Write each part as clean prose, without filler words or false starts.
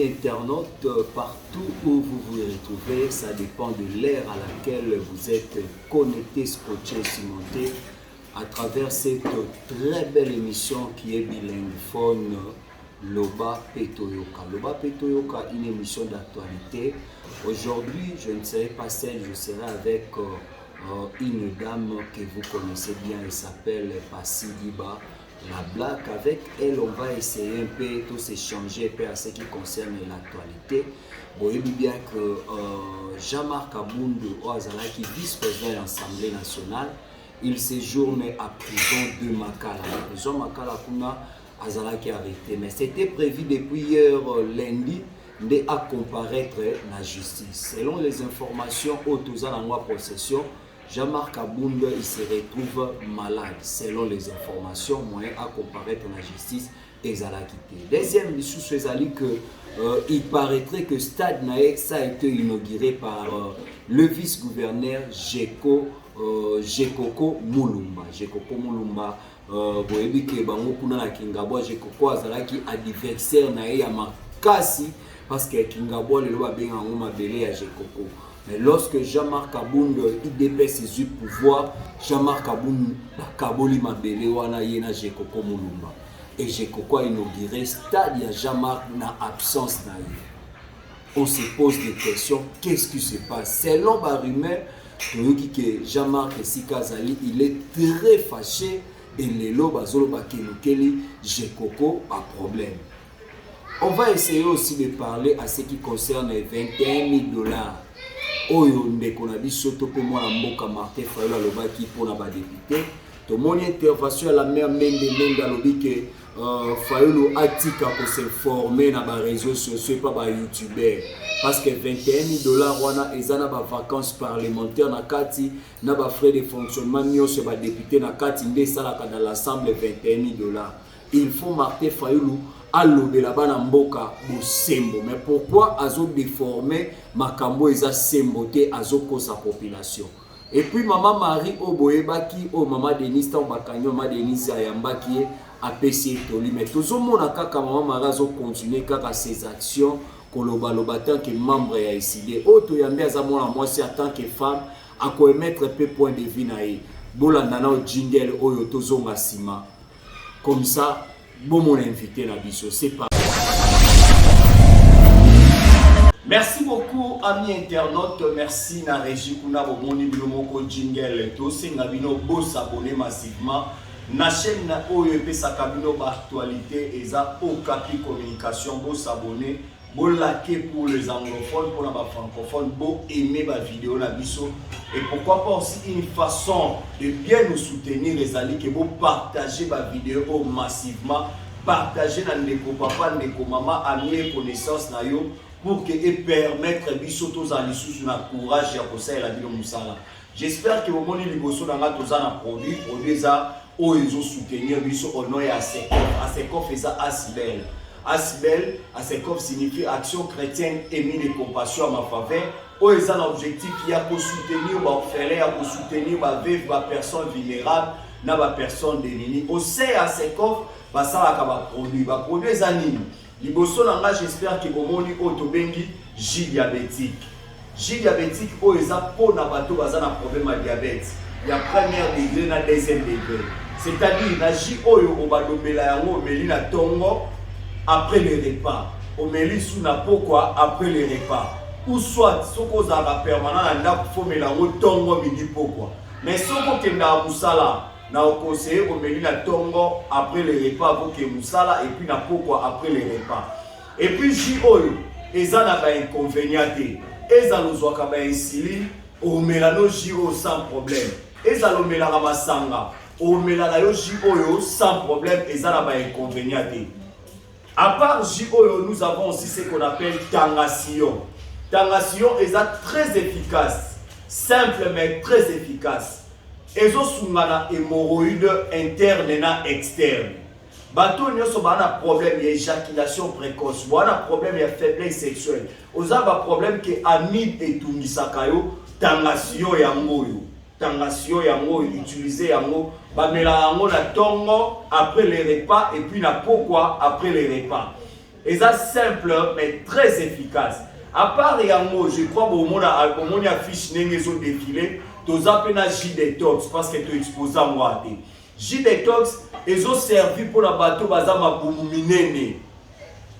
internautes, partout où vous vous retrouvez, ça dépend de l'ère à laquelle vous êtes connecté, scotché, cimenté à travers cette très belle émission qui est bilinguephone, Loba Petoyoka. Loba Petoyoka, une émission d'actualité. Aujourd'hui, je ne serai pas seul, je serai avec une dame que vous connaissez bien, elle s'appelle Passi Diba. La blague, avec elle, on va essayer un peu de s'échanger à ce qui concerne l'actualité. Vous voyez bien que Jean-Marc Aboundou, qui est vice-président de l'Assemblée nationale, il séjourne à prison de Makala. La prison Makala qui a arrêté. Mais c'était prévu depuis hier lundi de comparaître la justice. Selon les informations autour de la possession, Jean-Marc Aboundou il se retrouve malade. Selon les informations, moyen à comparaître la justice et à la quitter. Deuxième issue, c'est que il paraîtrait que Stade Nae, ça a été inauguré par le vice-gouverneur Jekoko Mulumba. Jekoko Mulumba, vous voyez que bango kuna na Kingabo Jekoko azalaki adversaire Nae ya makasi parce que Kingabo le loba benga ngoma belé ya Jekoko. Mais lorsque Jean-Marc Aboundou IDP ses pouvoirs, Jean-Marc Aboundou Kaboli Mabele wana yena Jekoko Mulumba. Et Jekoko a inauguré stade ya Jean-Marc na absence na ye. On se pose des questions, qu'est-ce qui se passe? Selon Barimé, que Jean-Marc Sikazali, il est très fâché et les lobes azoloba kelukeli Jekoko a problème. On va essayer aussi de parler à ce qui concerne les 21 000 $. Oyo ndeko na biso to pe mwana mboka Martin Fayulu alobaki pona ba député to moni intervention la mère Mende alobi ke Fayulu atika ko se former na ba réseaux sociaux pas ba youtubeur parce que 21 000 $ wana ezana ba vacances parlementaires na kati na ba frais de fonctionnement nyonso ba député na kati nde sala dans l'assemblée 21 000 $. Il faut Martin Fayulu alobela bana mboka bosembo. Mais pourquoi azo déformer makambo eza semboté azo ko sa population? Et puis maman Marie Oboyebaki o maman Denise ta bakanyo maman Denise ayambaki a PC toli. Mais toujours mona kaka maman Marie azo continuer kaka ses actions koloba loba tant que membre ya ICD. O to yambe aza mona mwasi en tant que femme a ko émettre peu point de vue na ye. Bolanda na jingle oyo tozonga sima. Comme ça, bon mon invité la biso, c'est pas. Merci beaucoup amis internautes, merci na régie kuna bomoni bilomoko jingle to senga bino bo s'abonner massivement na chaîne na oyo epesaka bino ba actualité eza Okapi communication bo s'abonner bo liker pour les anglophones pour les francophones bo aimer ma vidéo na biso et pourquoi pas aussi une façon de bien nous soutenir les alliés que vous partager ma vidéo massivement partager na ndeko papa ndeko maman amis connaissance na yo pour que et permettre biso tous en sous na courage ya kosa la bilo musala. J'espère que vous moni liboso na nga toza na produit za o ezo soutenir biso au nom ya Asekof eza Asibel. Asibel, Asekof signifie Action chrétienne émise de compassion à ma faveur. O eza l'objectif qui a pour soutenir ba orphelin, pour soutenir ba veuve, ba personne vulnérable, na ba personne démunie. Au sein Asekof ba sala ka ba produit za nini. Liboso na nga j'espère que bomoni otobengi J diabétique. J diabétique o eza pona bato baza na problème à diabète. Il y a premier degré na deuxième degré. C'est-à-dire na J oyo obadobela yango meli na tongo après les repas. Omeli sous na pourquoi après les repas. Ou soit soko za ba permanent na ndako fomela ngo tongo midi pourquoi. Mais soko kenda musala na conseiller omeli na tongo après les repas pour que musala et puis na pourquoi après les repas. Et puis J oyo eza na ba inconvénient eza lozwaka ba insuline omela no J oyo sans problème. Eza lomela ka masanga omela na yo J oyo sans problème eza na ba inconvénient. À part J oyo nous avons aussi ce qu'on appelle Tangation. Tangation est très efficace, simple mais très efficace. Ezo sungana hémorroïde interne et externe. Bato nyoso bana problème d'éjaculation précoce, bana problème de faiblesse sexuelle. Oza ba problème que amide et tungisaka yo tangation yango yo. Tangation yango utiliser yango bamela yango na tongo après les repas et puis na pourquoi après les repas. Et ça simple mais très efficace. À part yango, je crois que mon affiche n'est pas défilé. Tu as appelé J-Detox parce que tu exposé à moi. J-Detox ils ont servi pour la bateau bazama bumuminene.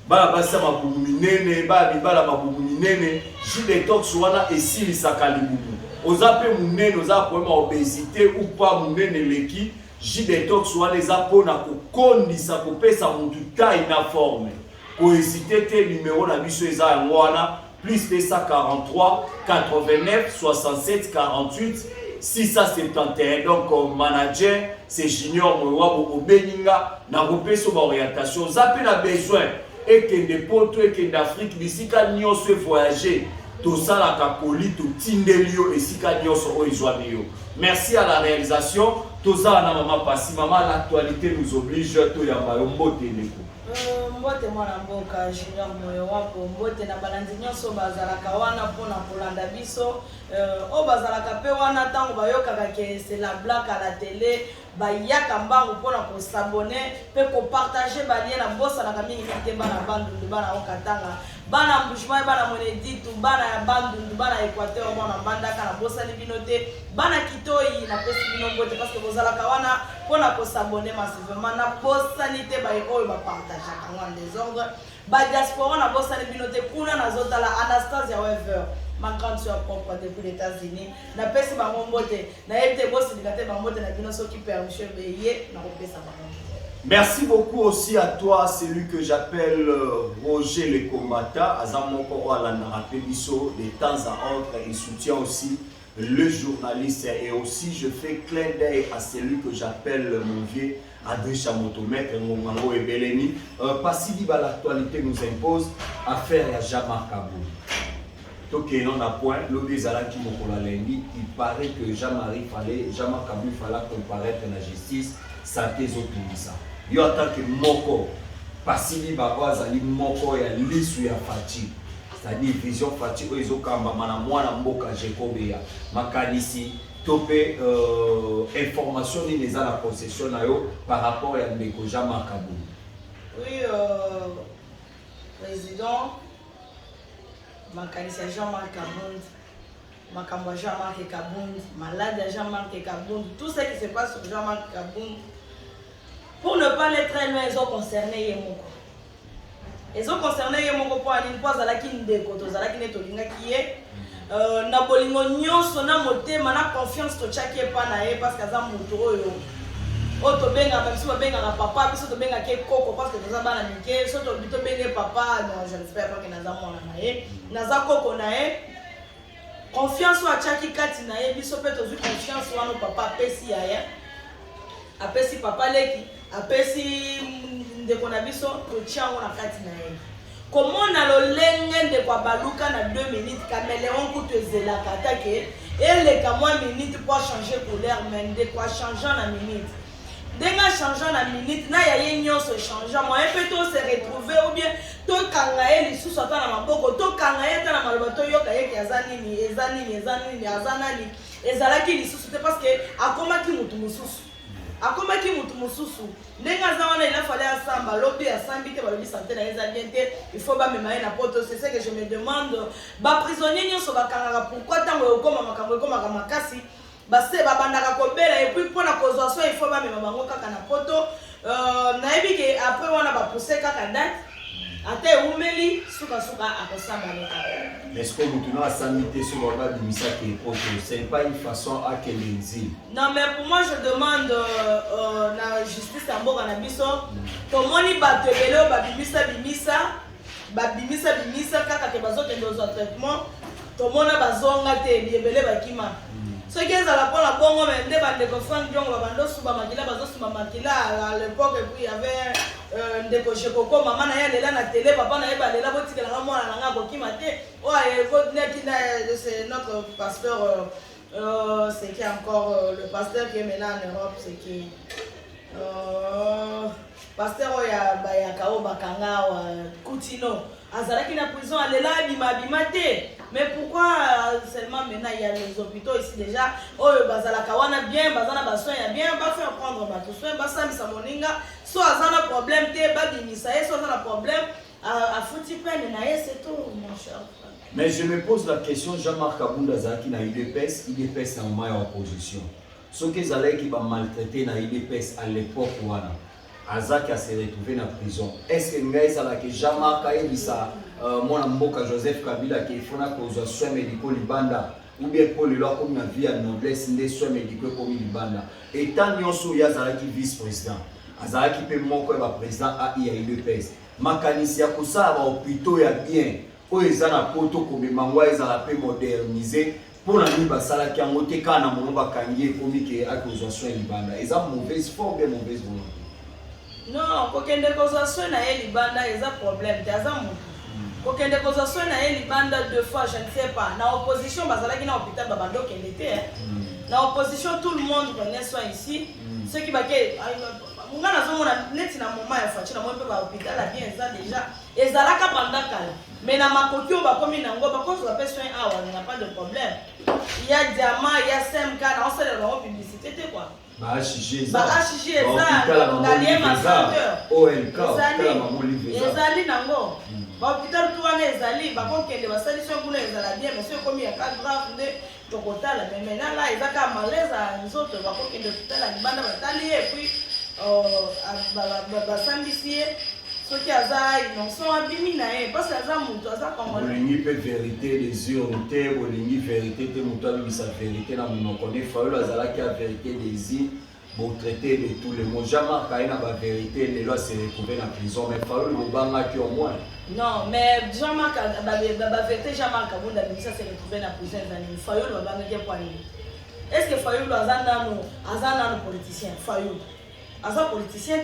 Ba basa mabuminene, ba bibala mabuminene. J-Detox wana esili sakalibumu. Ozape munene, ozape problème obésité ou pas munene leki. J-Detox wana les apona ko kondisa ko pesa mutu taille na forme. Ko hésiter te numéro na biso eza ngwana plus 243 89 67 48 671. Donc manager c'est junior mwabo obeninga na kopeso ba orientation zape na besoin et que des potes et que d'Afrique bisika nyonso voyager tout ça la capoli tout tindelio et sika nyonso o izwanio. Merci à la réalisation tout ça na maman Passi maman l'actualité nous oblige to ya mbote ndeko mbote mwana mboka junior moyo wapo mbote na balandi nyonso bazalaka wana pona kolanda biso o bazalaka pe wana tango bayokaka ke c'est la blague à la télé bayaka mbango pona ko s'abonner pe ko partager ba lien na bossa na kamingi te bana bandu bana okatanga bana mbushima bana moneditu bana ya bandu bana Équateur bana bandaka na bossa ni binote bana kitoi na pesi bino mbote parce que bozalaka wana pona ko s'abonner massivement na bossa ni te ba oyo ba partager en désordre ba diaspora na bossa ni binote kuna na zotala Anastasia Weaver ma grande soeur propre depuis les États-Unis na pesi ba mbote na ete bossa ni kate ba mbote na bino soki permission beye na kopesa ba. Merci beaucoup aussi à toi, celui que j'appelle Roger le combattant. Azamoko Alana Pébiso, de temps à autre, il soutient aussi le journaliste. Et aussi, je fais clin d'œil à celui que j'appelle mon vieux Adrien Chamotomètre, Ngomano et Beleni. Parce que l'actualité nous impose à faire à Jean-Marc Kaboul. Donc, non, à point, l'autre des Alaki Mokola Lendi, il paraît que Jean-Marc Kaboul fallait comparaître la justice, ça t'es ça. Yo tant que moko pasili baba zali moko ya lisu ya fati c'est-à-dire vision fati ozo kamba mana mwana mboka Jekobeya makanisi topé information ni les à la possession na yo par rapport à ndeko Jean-Marc Kaboul. Oui, président makanisi Jean-Marc Kaboul makambo Jean-Marc Kaboul malade Jean-Marc Kaboul tout ce qui se passe sur Jean-Marc Kaboul. Pour ne pas aller très loin, ils ont concerné Yemoko. Ils ont concerné Yemoko pour aller pas à la kindeko, à la kinetolinga qui est. Nabolingo nyonso na motema na confiance to chaki pa na e parce que za mutu oyo. Oto benga même si benga na papa, biso to benga ke koko parce que za bana mike, so to bito benga papa, non je n'espère pas que na za mona na e. Na za koko na e. Confiance wa chaki kati na e, biso pe to zu confiance wa no papa pesi ya ya. Apesi papa leki apesi ndeko na biso tochango na kati na ye komona lolenge ndeko baluka na 2 minutes caméléon kutezela katake eleka mwa minute pour changer couleur mais ndeko changer na minute denga changer na minute na ya ye nyonso changer moi peut to se retrouver ou bien to kanga ye lisusu ata na maboko to kanga ye ata na maloba to yoka ye ki azanini azanani ezalaki lisusu te parce que akomaki mutu mususu akomaki mutu mususu ndenga za wana il a fallu asamba lobi asambi te balobi santé na eza bien te il faut ba memaye na poto c'est ce que je me demande ba prisonnier nyonso bakangaka pourquoi tango ekoma makambo ekoma makasi base babandaka kobela et puis pona kozwa so il faut ba mema bango kaka na poto nayebi ke après wana ba pousser kaka date ate umeli suka akosamba loka. Est-ce que vous tenez à s'amiter sur le bas du Missa qui est autre? C'est pas une façon à qu'elle exile. Non, mais pour moi, je demande la justice à Mboka Nabiso. Comment il va te vélo, bimisa, kaka ke bazo ke dans un traitement. Tout le monde a besoin de biebele bakima. Ce qui est à la la bonne, mais des bandes de Franck Dion, Babando Subamakila, Bazo Subamakila, à l'époque, et puis il y avait des cochons coco, maman n'a pas la télé, papa n'a pas la boutique, la maman n'a pas qui m'a dit, ouais, c'est notre pasteur, c'est qui encore le pasteur qui est maintenant en Europe, c'est qui pasteur Bayakao Bakanga Koutino, Azalaki na prison, elle est là, bimate. Mais pourquoi seulement maintenant il y a les hôpitaux ici déjà? Oh, bazalaka wana bien, bazana basoin ya bien, ba faire prendre ba tout soin, ba sami sa moninga, so azana problème te ba bimisa, so azana problème, à foutre peine, c'est tout, mon cher. Mais je me pose la question, Jean-Marc Kabunda Zaki na UDPS na moment en opposition. Ce que Zalek qui va maltraiter na UDPS à l'époque wana, Azaki a se retrouvé en prison. Est-ce que Ngaïsa la que Jean-Marc a dit ça, mon amboka Joseph Kabila qui faut na cause soins médicaux libanda ou bien pour le loi comme na vie à noblesse des soins médicaux comme libanda. Et tant nyonso ya Zalaki vice-président, Azalaki pe moko ya président a UDPS. Makanisi ya kosa ba hôpitaux ya bien. Pour les gens poto komemangwa ezala pe moderniser pour la nuit basala ki angote kana mono bakangie komi ke accusation libanda eza mauvaise forme bien mauvaise volonté. Non, kokende accusation na ye libanda eza problème te aza mutu. Kokende accusation na ye libanda deux fois je ne sais pas. Na opposition basala ki na hôpital babando kende te. Na opposition tout le monde connaît soin ici. Ceux qui baké mungana zomona neti na moment ya fachi na mo pe ba hôpital la bien ça déjà ezalaka pendant kala. Mais dans ma côté, on va comme une angoisse, parce qu'on s'appelle soin A, on n'a pas de problème. Il y a Diamant, il y a SMK, on sait la publicité, quoi. Bah, HG, HG, Galien, OLK, Ezali, Nango. Hôpital, tout le monde est allé, par contre, il y a des solutions pour les bien, mais c'est comme il y a 4 grammes de Tokotala. Mais maintenant, là, il y a un malaise à nous autres, par contre, il y a tout à l'heure, et puis, à Saint-Lissier. Ceux qui ont sont abîmés, parce que les gens ont la vérité des urnes, la vérité de sa vérité, on connaît la vérité des îles, pour traiter de tous les mots. Jean-Marc a la vérité, les lois se retrouvent en prison, mais Fayoul le banga qui au moins. Non, mais Jean-Marc la vérité, Jean-Marc a ça se retrouver en prison. Fayoul le banga qui est poigné. Est-ce que Fayoul a un politicien? Fayoul a un politicien?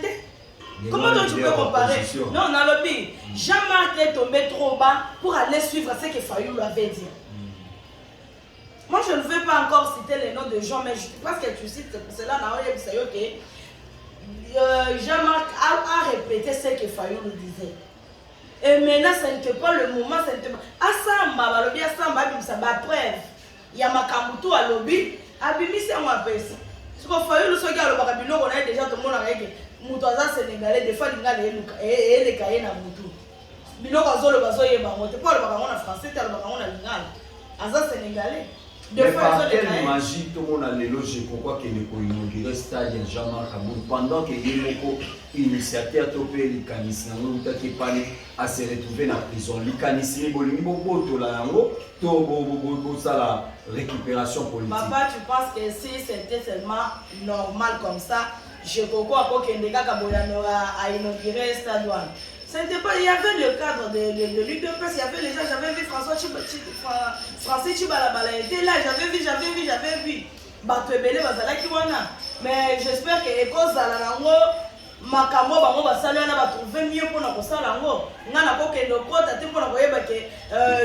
Comment tu peux comparer? Non, dans le pays, Jean-Marc est tombé trop bas pour aller suivre ce que Fayoul avait dit. Moi, je ne veux pas encore citer les noms de gens, mais parce que tu cites, c'est pour cela que Jean-Marc a répété ce que Fayoul disait. Et maintenant, ce n'était pas le moment, ce n'était pas... Asamba, lobby Asamba, ça va preuve. Il y a Makambutu à lobby, Abimi, c'est moi, personne. Ce que Fayoul, ce gars, le Barabino, on a déjà tout le monde avec. Mutaza sénégalais des fois linga les cahiers na mutu biloko azolo bazoye bango te pas le bakango na français te le bakango na lingala aza sénégalais de fois quelle magie tout le monde a lélogé pourquoi que le inaugurer stade Jean-Marc Kabunda pendant que yemoko initiateur topé likanisi nango utaki pale à se retrouver na prison likanisi bolingi boboto la yango to bo sala récupération politique. Papa, tu penses que si c'était seulement normal comme ça je crois qu'il y a inauguré le stade. Il y avait le cadre de l'UDPS, il y avait les gens, j'avais vu François Chibalabala était là, j'avais vu. Mais j'espère que l'école makambo bango basali na ba trouver mieux pour na kosala ngo ngana ko kendo kota te pour na koyeba ke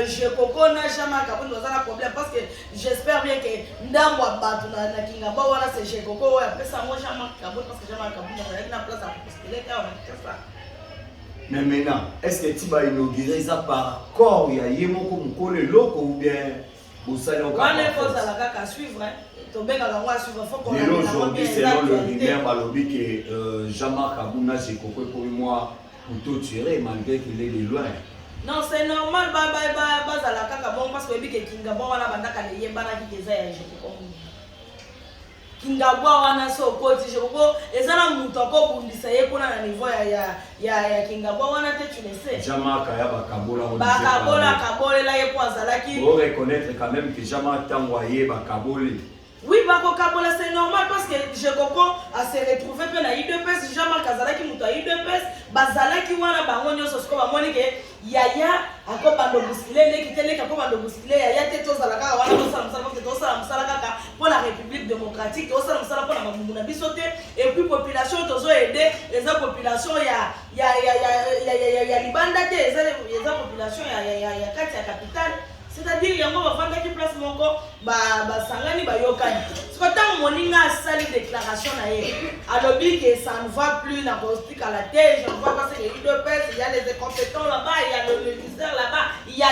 je kokona Jean-Marc Kabunda bazana problème parce que j'espère bien que ndambo abatu na kinga ba wana c'est je koko ya pesa mo Jean-Marc Kabunda parce que Jean-Marc Kabunda il a place à postuler car on a ça. Mais maintenant est-ce que tu vas inaugurer ça par corps ya yemoko mukole loko ou bien bosali au cas on est cause à la kaka suivre hein. Aujourd'hui, selon le rumeur, balobi que Jean-Marc Kabunda c'est coco pour moi plutôt tiré malgré qu'il est de loin. Non, c'est normal, parce que Kinga wana bandaka le yembana ki keza ya jeko. Kinga wana so koti jeko ezana mutu ko bundisa ye pona na niveau ya Kinga wana te tu le sais. Jean-Marc ya bakabola on dit. Kabola ye po azalaki. Faut reconnaître quand même que Jean-Marc tangoye bakabole. Oui, c'est normal parce que je comprends à se retrouver dans l'IDPS, Jean-Marc Azalaki Mouta IDPS, Bazalaki Wana Bangonio Sosko, Monique, Yaya, à quoi Bando Boussilé, qui télé, à quoi Bando Boussilé, Yaya Teto Zalaka, Wana pour la République démocratique, pour la Mamouna Bissoté, et puis population, Tozo aider, les populations, il y a Libanda, il y a population, il y a Katia Capitale. C'est-à-dire qu'il y a un qui place mon corps, Sangani, Yokani. Ce que tant moninga sali déclaration, alors que ça ne va plus la politique à la tête, je ne vois pas ce qu'il y a il y a les compétents là-bas, il y a le ministère là-bas, il y a.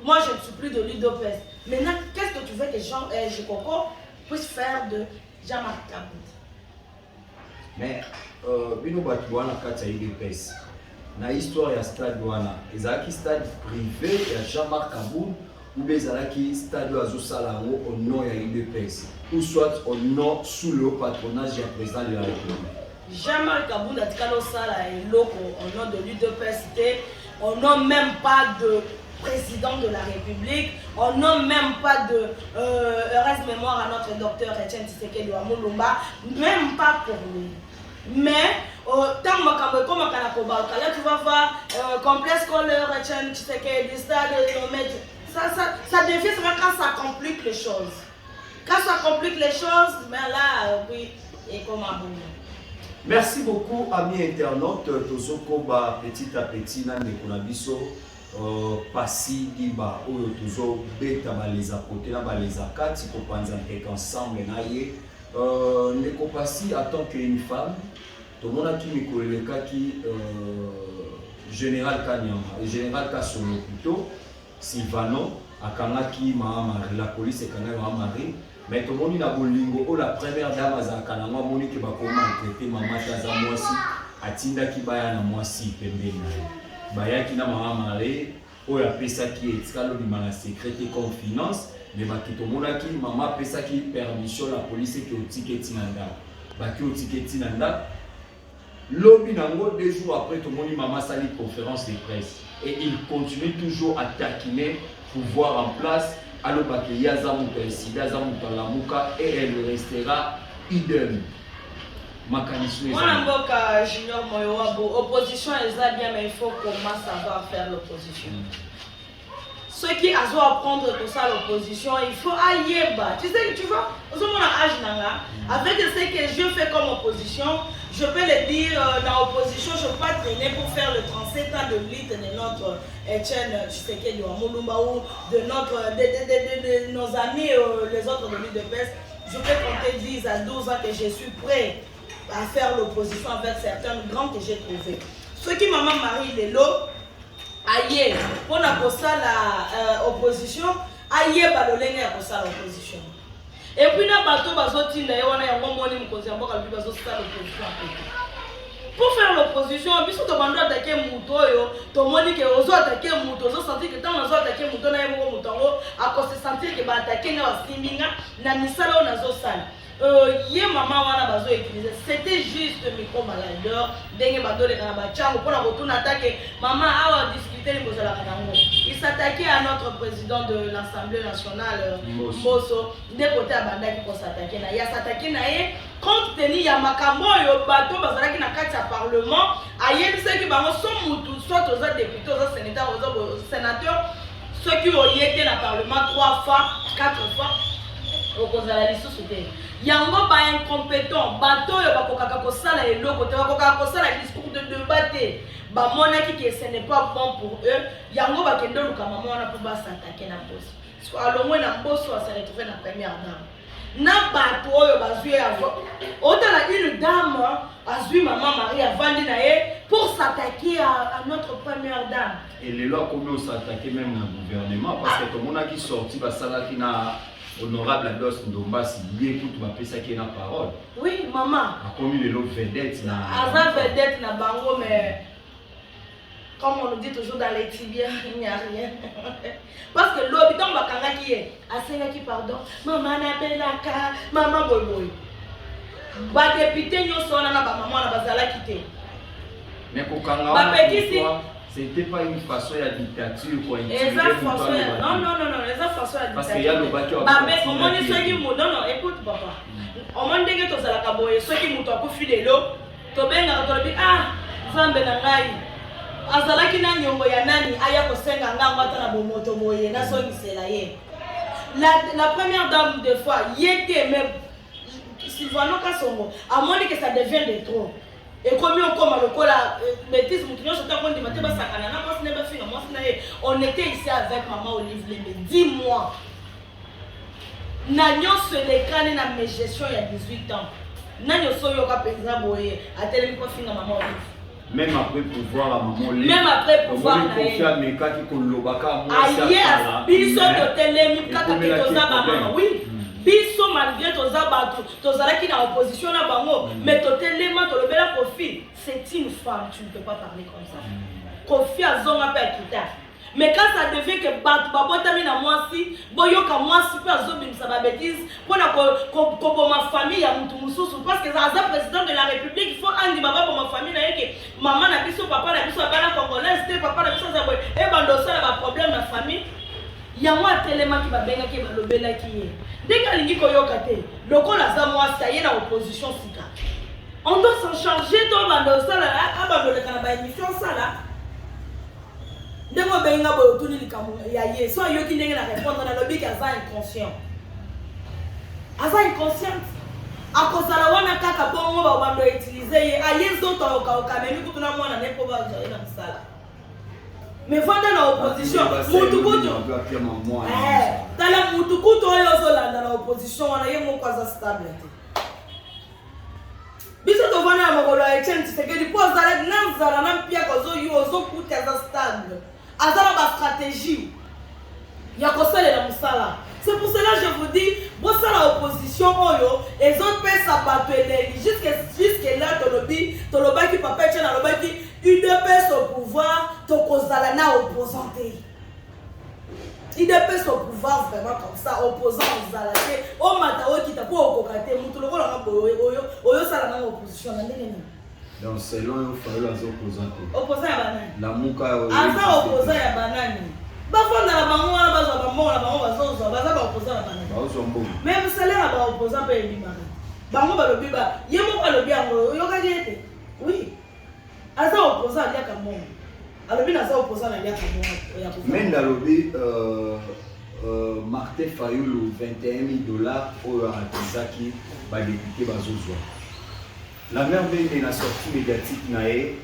Moi, je ne suis plus de l'UDPS. Maintenant, qu'est-ce que tu veux que Jean Coco puisse faire de Jean-Marc Kabunda? Mais, Bino Batouana Katia UDPS. na histoire ya stade wana ezalaki stade privé ya Jean-Marc Kabound ou bien ezalaki stade azosala yango au nom ya UDPS ou soit au nom sous le patronage du président de la République. Jean-Marc Kabound a tikalo sala eloko au nom de l'UDPS, au nom même pas de président de la République, on n'a même pas de heureuse mémoire à notre docteur Etienne Tshisekedi Mulumba, même pas pour lui. Mais tant que tu vas voir complexe scolaire Etienne Tshisekedi, stade, ça devient quand ça complique les choses. Quand ça complique les choses, ben là, oui, et comme un boum. Merci beaucoup, amis internautes. Tozokoba petit à petit, nan Nekonabiso. Pasi diba oyo tozo beta baleza côté na baleza kati ko panza tek ensemble na ye ndeko pasi en tant qu'une femme to mona ki mikoleka ki général Kanyama et général Kasolo plutôt Silvano akangaki mama la police ekanga mama mari mais to moni na bolingo o la première dame za kananga moni ke bakoma traiter mama taza mwasi atinda ki baya na mwasi pembeni bayaki na mama mare oya pesa ki etikalo di mala secrétaire comme finance mais bakito monaki mama pesa ki permission la police ki otiketi nanda baki otiketi nanda lobi nango 2 jours après tout moni mama sali conférence de presse et il continue toujours à taquiner pouvoir en place alors baki yaza muta sida za muta lamuka et elle restera idem. Moi, Junior Moyoabo, opposition est là bien, mais il faut comment savoir faire l'opposition. Ceux qui ont à apprendre tout ça, l'opposition, il faut ailleurs bas. Tu sais, tu vois, avec ce que je fais comme opposition, je peux le dire dans l'opposition, je ne peux pas traîner pour faire le 37 ans de lutte de notre Etienne Tshisekedi Mulumba ou de nos amis, les autres de l'UDPS. Je peux compter 10 à 12 ans que je suis prêt à faire l'opposition avec certains grands que j'ai trouvés. Ceux qui maman Marie Lelo, aïe, pour la l'opposition, aïe, balolène à l'opposition. Et puis, na bateau, bazotin, d'ailleurs, on a un bon moni, m'cause, un bon calcul, l'opposition. Pour faire l'opposition, puisque tu as attaqué Mouto, tu as attaqué Mouto, tu as senti que tu as attaqué Mouto, tu as senti que tu as attaqué Siminga, na misala na zosala. Hier maman wana bazo utiliser, c'était juste micro maladeur dengue bando le kana bachango pour la retourner attaquer maman a discuté les causes la kanango. Il s'attaquait à notre président de l'Assemblée nationale Mbosso de côté à banda qui pour s'attaquer na ya s'attaquer na ye compte tenu ya makambo yo bato bazalaki na kati ya parlement ayebi ceux qui bango sont mutu soit aux députés aux sénateurs aux sénateurs ceux qui ont été dans le parlement 3 fois 4 fois au cause de la liste société. Yango ba incompétent, bato yo bakokaka kosala eloko te bakokaka kosala discours de débat te. Ba monaki que ce n'est pas bon pour eux. Yango ba kendo luka maman wana pour ba s'attaquer na boss. So alongwe na boss wa se retrouver na première dame. Na bato yo bazui avant. Autant la une dame azui maman Marie avandi na ye pour s'attaquer à notre première dame. Et les lois comment s'attaquer même dans le gouvernement parce que tout le monde qui sorti ba sala qui na honorable Ados Ndombasi, il écoute ma pesa qui est la parole. Oui, maman. A commis les lots vedettes. Avant vedette na bango, mais comme on nous dit toujours dans les tibias, il n'y a rien. Parce que l'habitant va qui est assez qui pardon. Maman n'a pas la car, maman boy boy. Ba député nous sommes là, maman n'a pas la quitter. Mais pour quand c'était pas une façon de dictature quoi. Non, parce qu'il y a le bateau. Non, écoute papa. Au moins dès que tu as la caboye, ceux qui m'ont fait l'eau, tu as bien entendu ah, Zambe na ngai. Azalaki na nyongo ya nani aya kosenga ngamba na bomoto boye na so ngisela ye. La première dame de fois, yeke mais Sylvano Kasongo, à moins que ça devienne de trop. Et comme on était ici avec maman Olive Lembe, 10 mois. Nanyo se déclare dans mes gestions il y a 18 ans. Nanyo soyo ka penza boye, a télé ko finga maman Olive. Même après pouvoir à maman Olive. Même après pouvoir na ye. On fait meka ki ko lobaka moi ça. Aïe, biso de télé mi kaka ke toza maman. Oui. Biso malgré toza batu, tozala ki na opposition na bango, Mais totalement, tu le bel Kofi, c'est une femme, tu ne peux pas parler comme ça. Kofi a zonga pas écouter. Mais quand ça devient que Babotami na moi si, boyoka moi si peut azobim ça va bêtise, pour ma famille ya mutu mususu parce que ça président de la République, il faut andi baba pour ma famille na yeke maman na biso papa na biso bana congolaise te papa na biso za boy e bando ça ba problème na famille. Ya moi tellement qui va benga qui va lobela qui est. Dès qu'alingi koyoka te, lokola za moi ça y est na opposition sika. On doit s'en charger toi bando ça là, abando le kana ba émission ça là. Demo benga boyo tuni likamu ya ye so yo ki ndenge na répondre na lobby ka za inconscient. Aza inconscient. Akozala wana kaka bongo ba bando utiliser ye ayezo to ka memi kutuna mwana ne ko ba za ina msala. Mais vanda na opposition mutukutu tala mutukutu oyo zolanda na opposition wana ye moko aza stable te. Biso to vana makolo ya Etienne Tshisekedi po zala nanzala na mpia kozo yo zo kuta aza stable. Azala ba stratégie ya kosalela musala. C'est pour cela je vous dis bossa la opposition oyo les autres peuvent s'abattre jusque là to lobaki papa Etienne lobaki UDPS au pouvoir to kozala na opposante. UDPS au pouvoir vraiment comme ça opposant ozala te o mata o kita po okokate mutu lokola na oyo sala na opposition na ndenge ni. Donc selon eux, il faut les opposants. Opposant ya banani. La muka asa opposant ya banani. Bafona la bango wana bazwa bango la bango bazozwa baza ba opposant ya banani. Bazwa mbongo. Même salaire ba opposant pe ebimaka. Bango ba lobi ba yemo ba lobi yango yoka diete. Oui. Asa opposant ya kamongo. Alobi na sa opposant ya kamongo ya opposant. Même dans lobby Martin Fayoulou $21,000 au Atisaki ba député bazozwa. La merveille de la sortie médiatique nae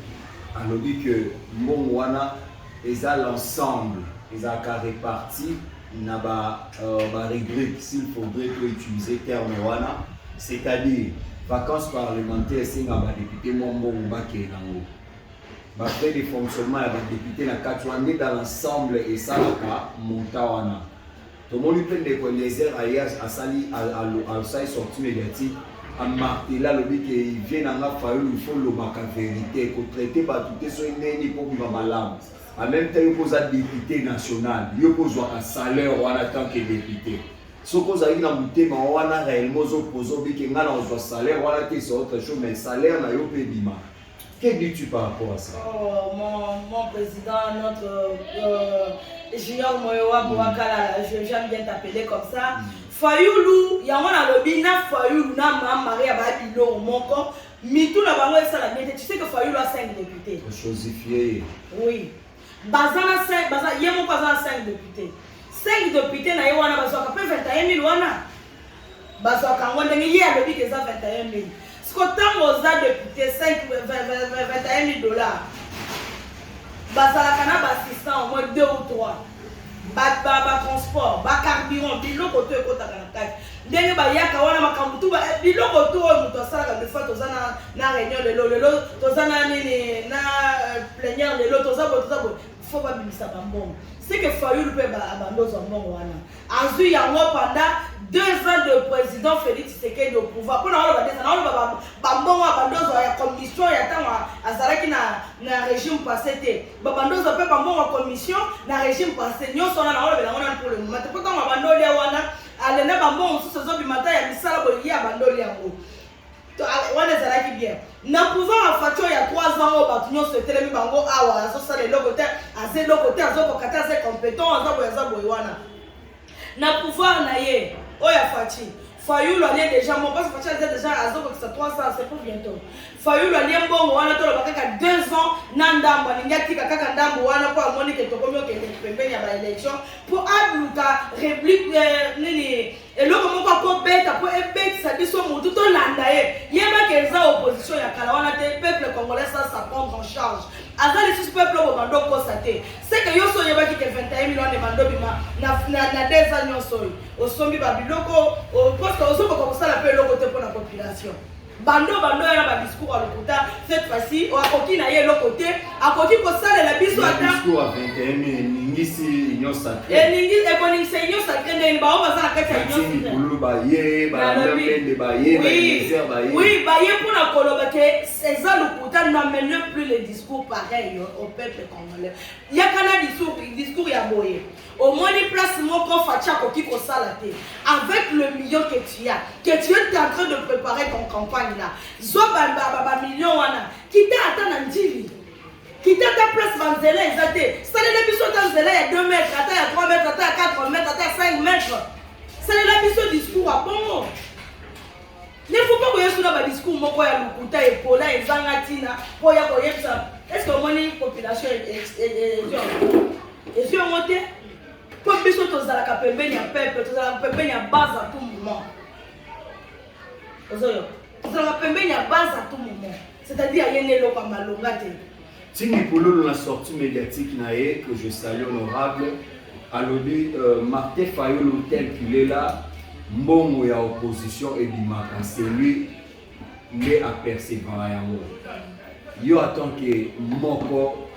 a dit que Mongwana est à l'ensemble, ils ont qu'à répartir, n'a pas rubrique s'il faudrait utiliser terme wana, c'est-à-dire vacances parlementaires c'est un député Mongwana qui est dans l'eau. Fait des fonctionnements avec député na Katouane dans l'ensemble et ça la montawana. Tout le monde peut des les airs ailleurs à sali à sortie médiatique. À marteler le but qu'il vient en Fayoulou, il faut le bac à vérité, qu'on traite pas tout ce qui est pour vivre malade. En même temps, il pose un député national, il pose un salaire en tant que député. Ce qu'on a dit dans le thème, on a réellement opposé, qu'il y a un salaire, on a dit c'est autre chose, mais le salaire n'a pas été bima. Que dis-tu par rapport à ça? Oh, mon président, notre Junior Moyowa Bouakala, j'aime bien t'appeler comme ça. Fayoulou, yamona lobi na Fayoulou na Maria Babilo moko mitou na bango esa la miete. Tu sais que Fayoulou a 5 députés. Chosifié. Oui. Bazana 5, baza yemo bazana 5 députés. 5 députés na yewana bazwa ka pe 21,000 wana. Bazwa ka ngonde ngi ya lobi ke za 21,000. Siko tango za député 21,000 $. Bazala kana ba assistant au moins 2 ou 3. Ba transport, ba carburant, biloko to ekota kana kati. Ndenge ba yaka wana makambutu ba biloko to muto asala ka fois tozana na réunion lelo tozana nini na plénière lelo tozabo faut pas bimisa bambongo. C'est que Fayoulou peut abandoza mbongo wana. Azu yango pendant 2 ans de président Félix Tshisekedi au pouvoir. Pour na bambongo abandoza ya commission ya tanga azalaki na régime passé te. Bandoza pe bambongo commission na régime passé. Nyonso na olobe na wana pour le moment. Pourtant abandoli wana alena bambongo sous zo bimata ya misala boyi abandoli yango. Wana zalaki bien. Na pouvoir en facture il y a 3 ans au batunyo se telemi bango awa azo sala le côté aze le côté azo ko kata aze compétent azo boy wana. Na pouvoir na ye oya fachi Fayoulou allié déjà mon parce que fachi déjà azo ko 300 c'est pour bientôt. Fayoulou allié mbongo wana to lo bakaka 2 ans na ndamba ningati kaka ndambo wana kwa moni ke tokomi o ke pembeni ya ba élection pour abluka réplique nini eloko moko ko beta po ebet sa biso mutu to landa ye yeba ke za opposition ya kala wana te peuple congolais ça prendre en charge azali sous peuple au bando ko saté c'est que yo so yeba ki 21 millions de bando bima na 2 ans nyonso o sombi ba biloko o poste o sombo ko sala pe loko te pour la population bando yana ba discours à l'hôpital cette fois-ci o akoki na ye le côté akoki ko sala la biso ata discours à 21 millions elingisi union sacrée elingisi ekoningisa union sacrée ndeni ba on baza na kati ya union sacrée bulu ba ye ba mbende ba ye ba ministère ba ye oui ba ye pour na koloba que ces alukuta n'amène plus le discours pareil au peuple congolais yakana discours ya boye au moins une place moko facha koki ko salate avec le million que tu es en train de préparer ton campagne là zo ba million wana kita ata na ndili kita ta place banzela ezate salela biso ta nzela ya 2 mètres ata ya 3 mètres ata ya 4 mètres ata ya 5 mètres salela biso discours à bongo ne faut pas que vous ayez un discours moko ya lukuta epola ezanga tina po ya koyebisa est-ce que moni population est monté po biso tozalaka pembeni ya peuple tozalaka pembeni ya base à tout moment ozoyo tozalaka pembeni ya base à tout moment c'est-à-dire yene eloko malonga te Tini Poulou, la sortie médiatique nae que je salue honorable alobi Martin Fayulu tel qu'il est là mbongo ya opposition et bimaka c'est lui né à persévérant yango yo attend que moko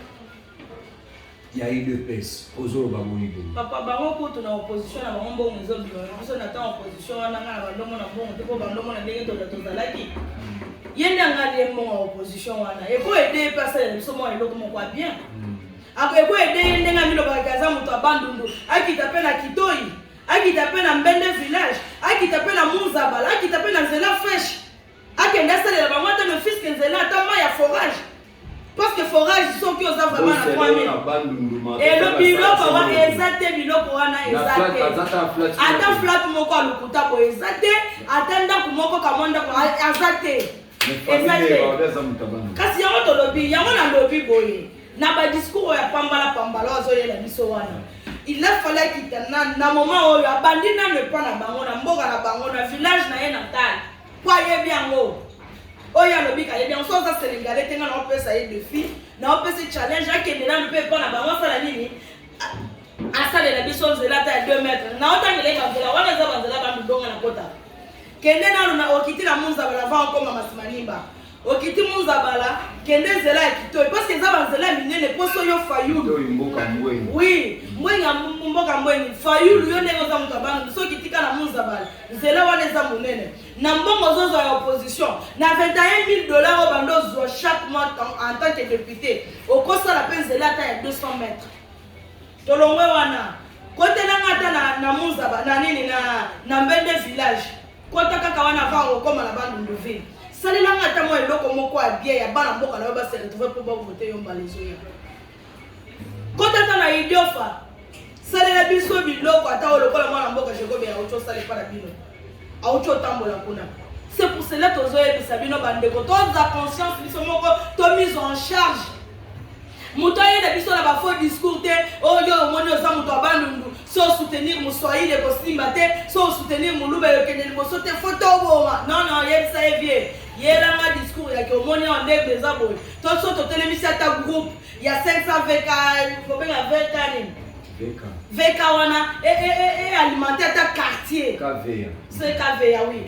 ya eu pes ozo ba monibo papa bango ko to na opposition na bango mbongo zo bino biso na ta opposition wana ngana bandomo na bongo te ko bandomo na ndenge to zalaki yende ngali mo opposition wana e ko aider personne biso mo eloko moko bien ako e ko aider yende ngami lo ba gaza muto abandundu akita pe na kitoi akita pe na mbende village akita pe na munzabala akita pe na nzela fresh akenda salela bango ata no fils nzela ata ma ya forage parce que forage soki oza vraiment na 3000 et le biloko wana ezate biloko wana ezate ata flat moko alukuta bo ezate ata ndako moko kamonda ko azate ezate kasi yango tolobi yango na lobi boye na ba discours ya pambala ozoyela biso wana il a fallu qu'il na moment où abandi na ne pas na bango na mboka na bango na village na ye natal kwa ye biango oya lobika ye bien so ça sénégalais tenga na opesa ye défi na opesa challenge akende na mpe pa na bango sala nini asale la biso nzela ta 2 mètres na otangele ka nzela wana za banzela ba ndonga na kota kende na okiti na munza bala va encore masimanimba okiti munza bala kende nzela ya kitoi parce que za banzela minene poso yo Fayulu oui mwenga mboka mwenye Fayulu yo ndenge za mutabangu so kitika na munza bala nzela wana za munene na mbongo zozo ya opposition na $21,000 au bando zo chaque mois en tant que député au kosa la penzela ta ya 200 mètres tolongwe wana kote na ngata na munza ba na nini na mbende village kota kaka wana vango koma na bandu ville salela ngata mo eloko moko a bien ya bana mboka na ba se retrouver pour ba voter yo mbalezo ya kota ta na idiofa salela biso biloko ata olokola mwana mboka jekobe ya auto sale para bino auto tambola kuna c'est pour cela tozoyebisa bino bandeko toza conscience biso moko to mise en charge muto yede biso na ba faux discours te oyo omoni oza muto abandundu so soutenir muswahili kosimba te so soutenir mulube yokende liboso te photo boma non yebisa evie yelanga discours ya ke omoni en ndege za boy to so totelemisi ata groupe ya 500 VK kobenga VK nini VK wana alimenter ta quartier KVA c'est KVA oui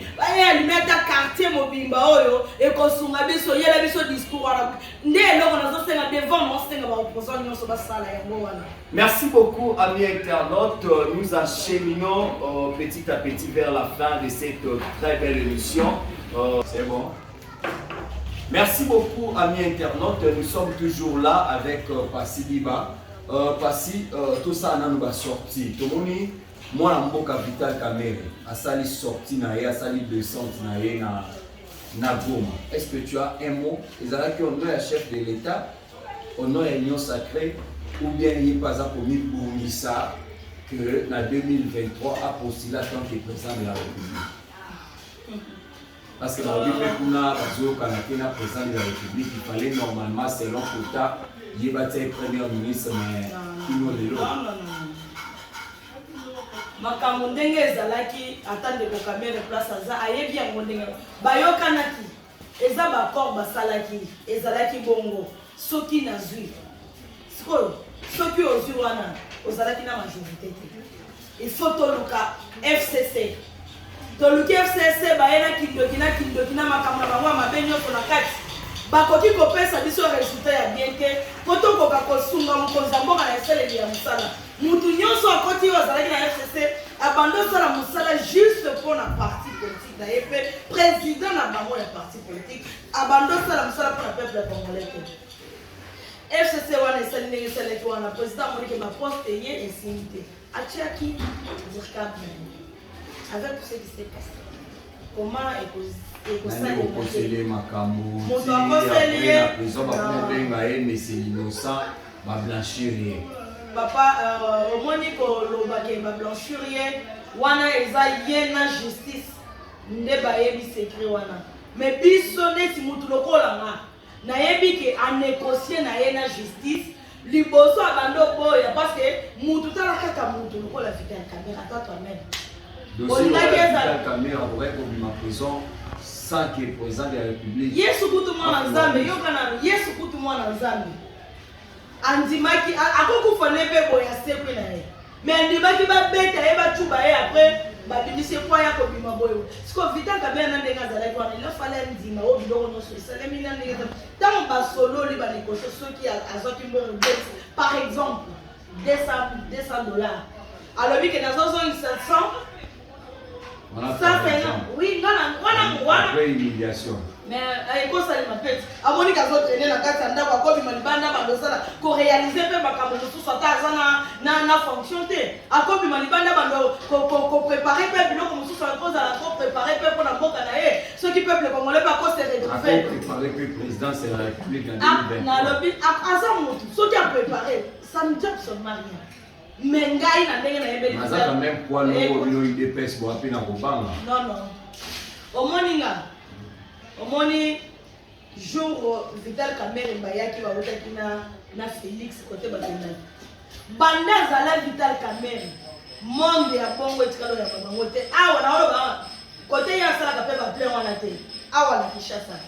alimenter quartier mobimba oyo e kosunga biso yela biso discours wana nde eloko nazo senga devant moi senga ba opposant nyonso basala yango wana. Merci beaucoup amis internautes, nous acheminons petit à petit vers la fin de cette très belle émission. C'est bon. Merci beaucoup amis internautes, nous sommes toujours là avec Passy Liba. Passy, tout ça nous va sortir. Tout le monde, moi, je suis Vital Kamere. Asali sorti na ye, asali descente na ye na Goma. Est-ce que tu as un mot? Ils ont dit qu'on est chef de l'État, on est union sacrée, ou bien il n'y a pas un commis pour ça que en 2023 a postulé en tant que président de la République. Parce que dans le président de la République, il fallait normalement, selon quota, il y a un premier ministre, mais il n'y a pas de makambo ndenge ezalaki atande ko kamera place aza ayebi yango ndenge bayokanaki eza ba corps basalaki ezalaki bongo soki nazwi sikoyo soki ozwi wana ozalaki na majorité te il faut toluka FCC toluki FCC bayena kindoki na makambo na bango mabe nyonso na kati bakoki kopesa biso résultat ya bien te po tokoka kosunga mokonzi ya mboka na esaleli ya mosala mutu nyonso akoti oyo azalaki na FCC abanda osala mosala juste mpo na parti politique na ye mpe président na bango ya parti politique abanda osala mosala mpo na peuple ya congolais te FCC wana esali ndenge esalaki wana président amonike baposte ye esili te atiaki zirkab avec tout ce qui s'est passé comment ekosali makambo moto akoseli ye bablanchir ye papa omoni kolobake bablanchir ye wana eza ye na justice nde bayebi secret wana mais biso neti mutu lokola nga nayebi ke anégocie na ye na justice liboso abando boya parce que mutu tala kaka mutu lokola Vital Kamerhe toi-même Vital Kamerhe aurait commis ma prison sans que le président de la République Yesu kutu mwana nzambe yokana Yesu kutu mwana nzambe andimaki akokufa nebe boya sekwe na ye mais andimaki babeta ye bachuba ye après babimisi kwa ya kobima boyo siko Vital Kamerhe na ndenga zalaki wana il fallait ndima o biloko nyonso esalemi na ndenge ntango basolo li banégocie soki azwaki mbongo par exemple $200 alobi ke nazozongisa 150 oui wana humiliation mais ekosalema pete amonika azotraine na kati ya ndako akobima libanda bandosala koréalize mpe makambo mosusu ata aza na fonction te akobima libanda bando koprépare mpe biloko mosusu akozala koprépare mpe mpona mboka na ye soki peuple congolais mpe akose retrouvenalobi aza motu soki aprépare ça ne dit absolument rien mais ngai na ndenge nayebeli non omoni jour Vital Kamerhe bayaki bautaki na Félix côté bakendaki banda azala Vital Kamerhe monde ya bongo etikalo ya bango te awa na oloba côté ya asalaka mpe baplein wana te awa na Kinshasa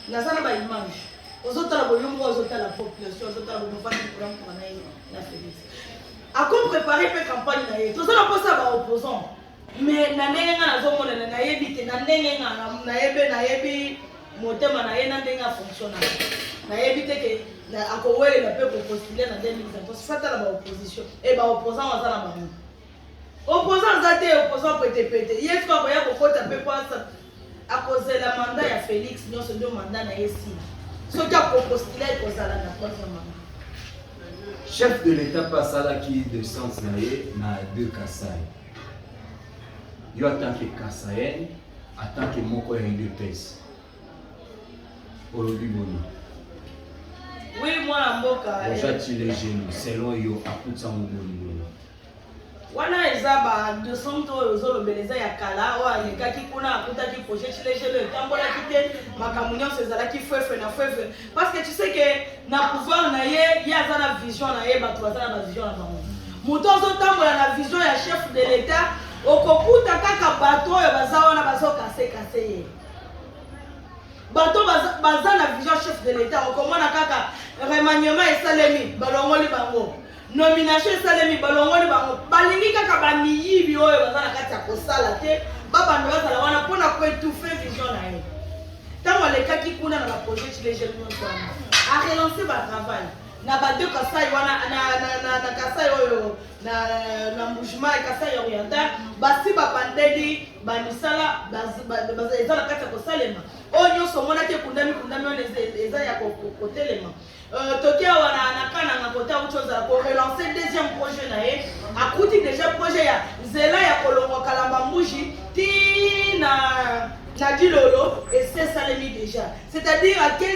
naza na baimage ozotala boyombo ozotala population ozotala bomofandi kurampoka na ye na Félix akoprépare mpe campagne na ye tozala mposa baopposant mais na ndenge nga nazomonana nayebi te na ndenge nga nayebi motema na ye na ndenge afonctionne nayebi te ke akowelela mpe kopostule na 2014 fatala baopposition e baopposant aza na bango opposant aza te opposant petepete ye soki akoya kokota mpe kwasa akozela manda ya Félix nyonso nde manda na ye sili soki akopostule ekozala na troisième mandat chef de l'état asalaki de sens na ye na 2 Kasai yo en tant que Kasayen, en tant que moko ya UDPS. Olobi boni. Oui, moi na mboka. Ojati les jeunes, selon yo akutsa moboni. Wana eza ba 200 to ezolobeleza ya kala o alekaki kuna akutaki projet les jeunes etambolaki te makambo nyonso ezalaki fwefe na fwefe parce que tu sais que na pouvoir na ye aza na vision na ye bato baza na vision na bango. Moto azotambola na vision ya chef de l'état okokuta kaka bato oyo baza wana bazokase ye bato baza na vision chef de l'état okomona kaka remaniement esalemi balongoli bango nomination esalemi balongoli bango balingi kaka bamiyibi oyo baza na kati ya kosala te babanda bazala wana mpona koétouffe vision na ye ntango alekaki kuna na baprojet les jeunes nyonso wana arelance batravail na ba 2 Kasai wana na Kasai oyo na mouvement ya Kasai oriental basi babandeli banisala eza na kati ya kosalema oyo nyonso omonaki ekundami wana eza ya kotelema toki awa na kananga kote auti ozala korelance deuxième projet na ye akuti déjà projet ya nzela ya kolongwa kalamba mbushi ti na dilolo esesalemi déjà c'est-à-dire à 15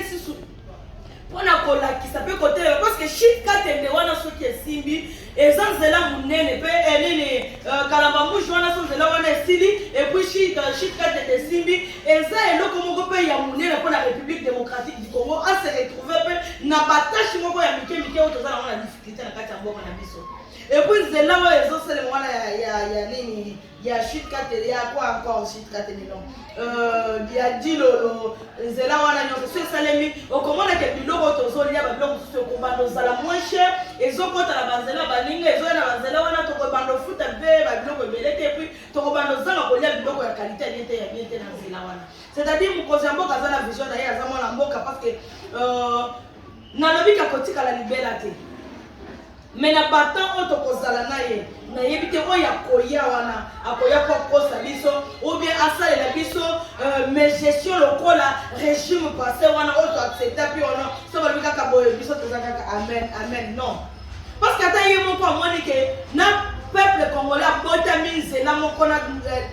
mpona kolakisa mpe kotelema parce que shit katende wana soki esimbi eza nzela monene mpe nini kalamba mbushi wana so nzela wana esili epuis shit katende esimbi eza eloko moko mpe ya monene mpona république démocratique du congo ase retrouve mpe na batache moko ya mike oyo tozala wana difficulté na kati ya mboka na biso epuis nzela oyo ezosalema wana ya nini ya shit katende ya kwa encore shit katende non ya dilolo nzela wana nyonso so esalemi okomonake biloko tozolia babiloko mosusu ekobanda ozala moins cher ezokota na banzela baninga ezoya na banzela wana tokobanda ofuta mpe babiloko ebele te epuis tokobanda ozanga kolia biloko ya kalite ya bien te na nzela wana c'est-à-dire mokonzi ya mboka aza na vision na ye aza mwana mboka que nalobi ka kotika la liberté mais na battant auto kozala na ye na yebite oya koya wana akoya ko kosa biso ou bien asalela biso mais gestion lokola régime passé wana auto accepter puis on so ba bika ka boye biso tozaka amen amen non parce que ata ye moko amoni ke na peuple congolais abotami nzela moko na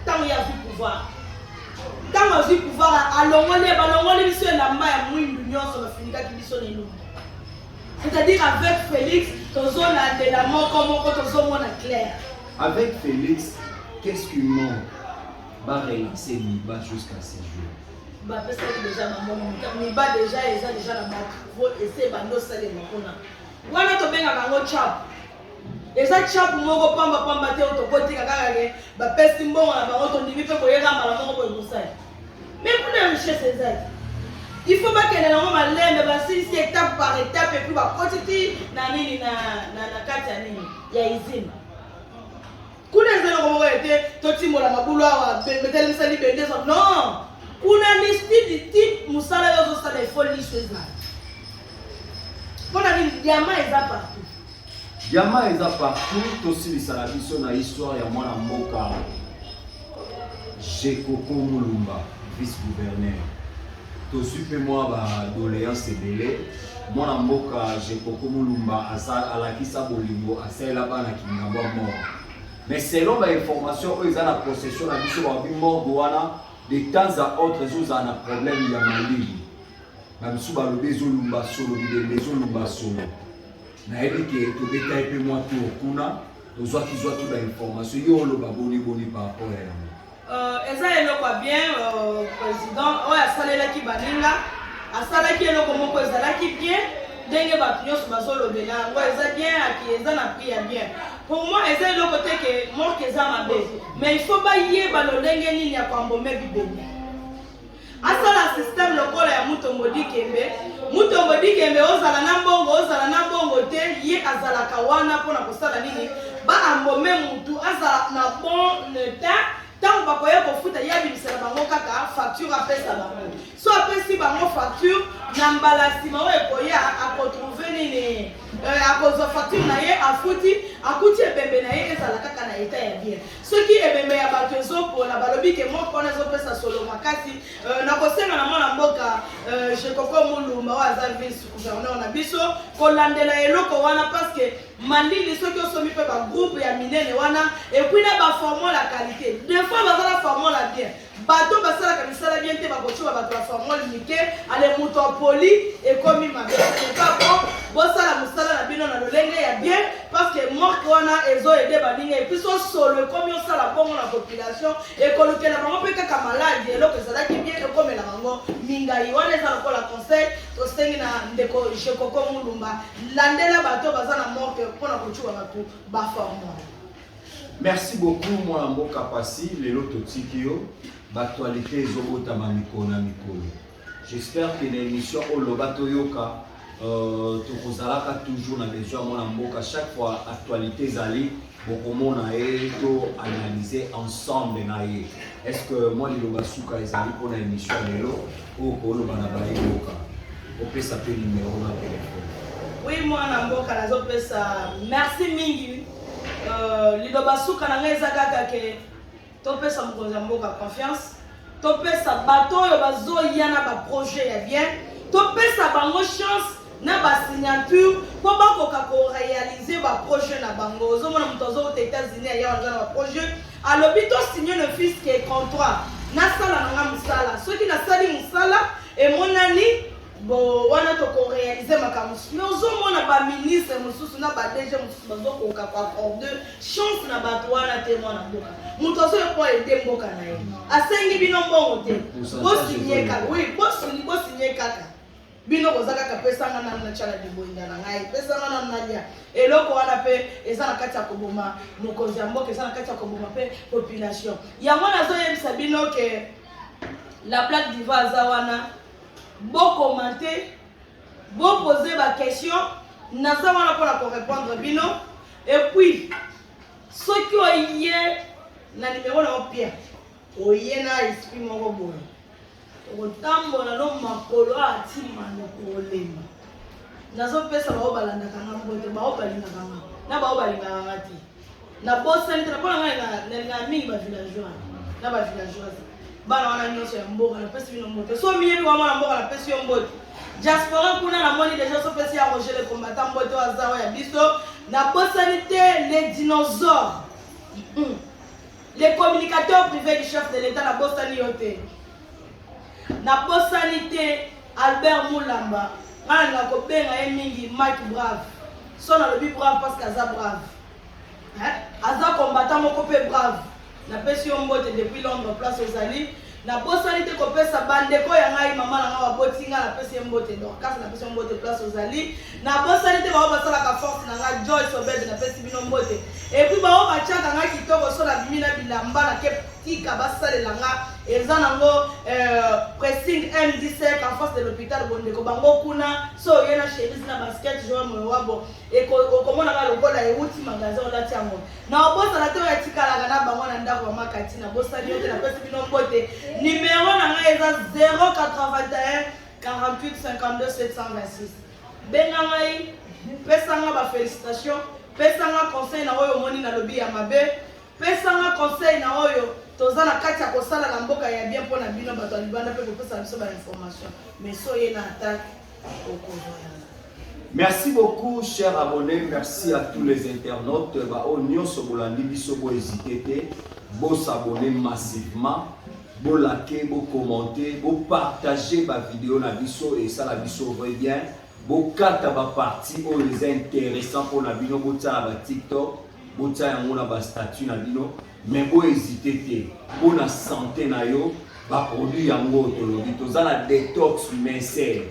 ntango ya vi pouvoir ntango azwi pouvoir balongoli biso elamba ya mwindu nyonso bafinikaki biso na elumbu. C'est-à-dire avec Félix, tozona de la mort comme tozomona clair. Avec Félix, qu'est-ce qui manque? Va relancer Niba jusqu'à ces jours. Bah parce que déjà maman Niba déjà la mort. Faut essayer bando sale makona. Wana to benga bango chap. Eza chap moko pamba te otokotika kaka ke ba pesi mbongo na bango to ndimi pe koyeka mala moko ko busai. Mais pour les richesses exactes. Il faut pas que les gens malèment, si étape par étape et puis va continuer na nini na kati ya nini ya izini. Kuna zelo como était toti mola mabulu awa betele msali bende so non. Kuna listi di type musala yozo sala folie chez Bona ni diamant eza partout. Diamant eza partout aussi lisala biso na histoire ya mwana mboka Jekoko Mulumba, vice-gouverneur. Tosu pe moi ba doléance ebele mwana mboka Jekoko Mulumba alakisa bolingo asala bana kingambo mort. Mais selon les informations eux ils ont la possession na biso ba mort wana de temps à autre ils ont un problème ya malili. Na biso ba lobezo lumba solo de maison lumba solo. Na ebi ke to beta pe moi to kuna tozwa kizwa tout la information yo lo ba boni par rapport à eza eloko bien président oyo asalelaki baninga asalaki eloko moko ezalaki bien ndenge bato nyonso bazolobela yango eza bien aki eza na prix ya bien pour moi eza eloko te ke morke eza mabe mais il faut bayeba lolenge nini ya koambome bibeli asala système lokola ya Mutombo Dikembe ozala na mbongo te ye azalaka wana mpona kosala nini baambome mutu azala na bon état. Tant que vous avez fait des facture à payer soit apesi bango facture n'emballage à retrouver à cause de facture na ye afuti akuti ebembe na ye ezala kaka na état ya bien soki ebembe ya bato ezopo na balobi ke moko wana ezopesa solo makasi na kosenga na mwana mboka Jekoko Mulumba wa aza vice gouverneur na biso kolandela eloko wana parce que malili soki osomi pe ba groupe ya minene wana et puis na ba formule la qualité des fois bazala formule la bien bato basala ka misala bien te bakochuba bato la formule nike ale muto poli et comme mabe c'est pas bon bosala musala na bino na lolenge ya bien parce que morke wana ezo aider baninga et puis so solo comme yo sala bongo na population et kolukela bango pe kaka malade eloko ezalaki bien et comme la bango mingai wana ezala ko la conseil to sengi na ndeko Jekoko Mulumba landela bato bazana morke pona kochuba bato ba formule. Merci beaucoup moi mboka pasi lelo totikio l'actualité ezobotama mikolo na mikolo. J'espère que l'émission Olobato Yoka tokozalaka toujours na besoin mwana mboka chaque fois actualité zali bokomona e to analyser ensemble na ye. Est-ce que moi liloba suka ezali pona émission lelo o koloba na ba yoka opesa pe numéro na téléphone? Oui mwana mboka nazo pesa merci mingi liloba suka na ngeza kaka ke topesa mokonzi ya mboka confiance topesa bato oyo bazoya na ba projet ya bien topesa bango chance na ba signature po bakoka ko réaliser ba projet na bango ozomona moto azo aux États-Unis ya na ba projet alobi to signer le fisc et contrat na sala na musala soki na sali musala et monani bo wana to ko réaliser makambo mais ozomona ba ministre mususu na ba DG mususu bazokoka ko accorder chance na bato wana te mwana mboka moto azo ko aider mboka na ye asengi bino mbongo te bo signer kaka oui bo signer kaka bino kozaka ka pesa ngana na chala diboinga na ngai pesa ngana na lia eloko wana pe eza na kati ya koboma mokonzi ya mboka eza na kati ya koboma pe population yango nazo yebisa bino ke la plaque d'Ivoire aza wana bon commenter, bon poser ma question, nous allons pour répondre bino. Et puis, ce qui est na numéro na pia, oye na esprit mon bon. otambola no makolo atima no kolema nazopesa bao balandaka nga mbote bao balingaka nga na bao balingaka nga te na bosani te napona ngai na mingi bavillageois na bavillageoise bana wana nyonso ya mboka napesi bino mbote so miyebi wa mwana mboka napesi yo mbote diaspora kuna namoni deja sopesi ya Roger le combattant mbote wazawa ya biso na bosani te les dinosaures les communicateurs privés du chef de l'État na bosani yo te na bosani te Albert Moulamba ngana na kobenga ye mingi Mike Brave so na lobi brave parce que aza brave aza combattant moko pe brave na pesi yo mbote depuis Londres place ozali na bosani te kopesa bandeko ya ngai mama na nga baboti nga na pesi ye mbote Dorcas na pesi yo mbote place ozali na bosani te bao basalaka force na nga Joyce Obed na pesi bino mbote et puis bao batiaka nga kitoko so na bimi na bilamba na ke tika basalela nga eza nango pressing M17 en face de l'hôpital bondeko bango kuna so ye na chemise na basket joueur moyo wabo okomona nga lokola euti magasin olati yango na obosana te oyo atikalaka na bango na ndako ya makati na bosani yo te na pesi bino mbote numéro na ngai eza 081 48 52 726 benga ngai pesa nga bafélicitation pesa nga conseil na oyo omoni na lobi ya mabe pesa nga conseil na oyo toza na kati ya kosala na mboka ya bien mpona bino bato ya libanda mpe kopesa biso bainformation mais so ye na attaque okozoyana. Merci beaucoup, chers abonnés. Merci à tous les internautes. Vous s'abonner massivement, vous liker, vous commenter, vous partager ma vidéo na biso et ça la biso va bien. Vous carte ma partie où les intéressants pour la vidéo, vous t'a ba TikTok, vous t'a un ba statut na vidéo, mais vous hésitez pour la santé na yo, ba produit yango tolobi. Toza la détox mincère.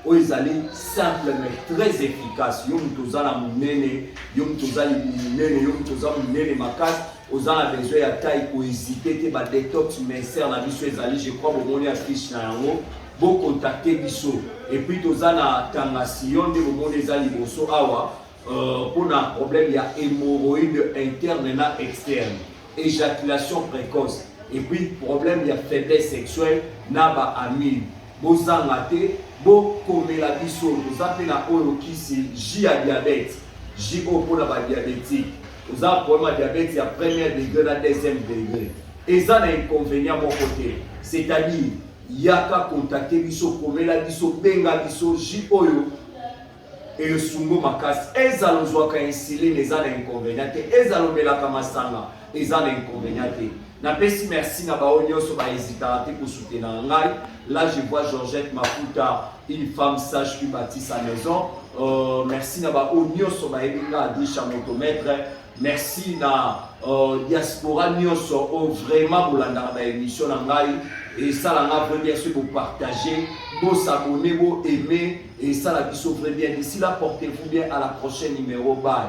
Ils allaient simple mais très efficace. Yom toza la munene, yom toza li munene, yom toza munene makas. Aux a besoin de taille pour hésiter, te ba détox mincère na biso ezali. Je crois que mon affiche na yango. Bon contacter biso. Et puis toza na tangation de mon ezali boso awa. Pour un problème il y a hémorroïde interne et externe, éjaculation précoce. Et puis problème il y a faiblesse sexuelle, naba amine. Bozangate. Bon, comme la biso, nous appelons la oyo qui c'est J à diabète, J pour la diabétique. Nous avons problème à diabète, il y a premier degré, la deuxième degré. Et ça, a un inconvénient à mon côté. C'est-à-dire, il y a qu'à contacter biso, comme la biso, benga biso, J oyo, et le sungo makas. Et ça, nous avons qu'à insuler les inconvénients. Et ça, nous avons qu'à masanga, les inconvénients. Merci na baonyo so ba hésitante pour soutenir ngai. Là je vois Georgette Maputa, une femme sage qui bâtit sa maison. Merci na baonyo so ba ebinga adisha motomètre. Merci na diaspora nyonso o vraiment bolanda ba émission na ngai et ça la nga vraiment bien sûr pour partager, pour s'abonner, pour aimer et ça la biso vraiment bien. D'ici là portez-vous bien à la prochaine numéro. Bye.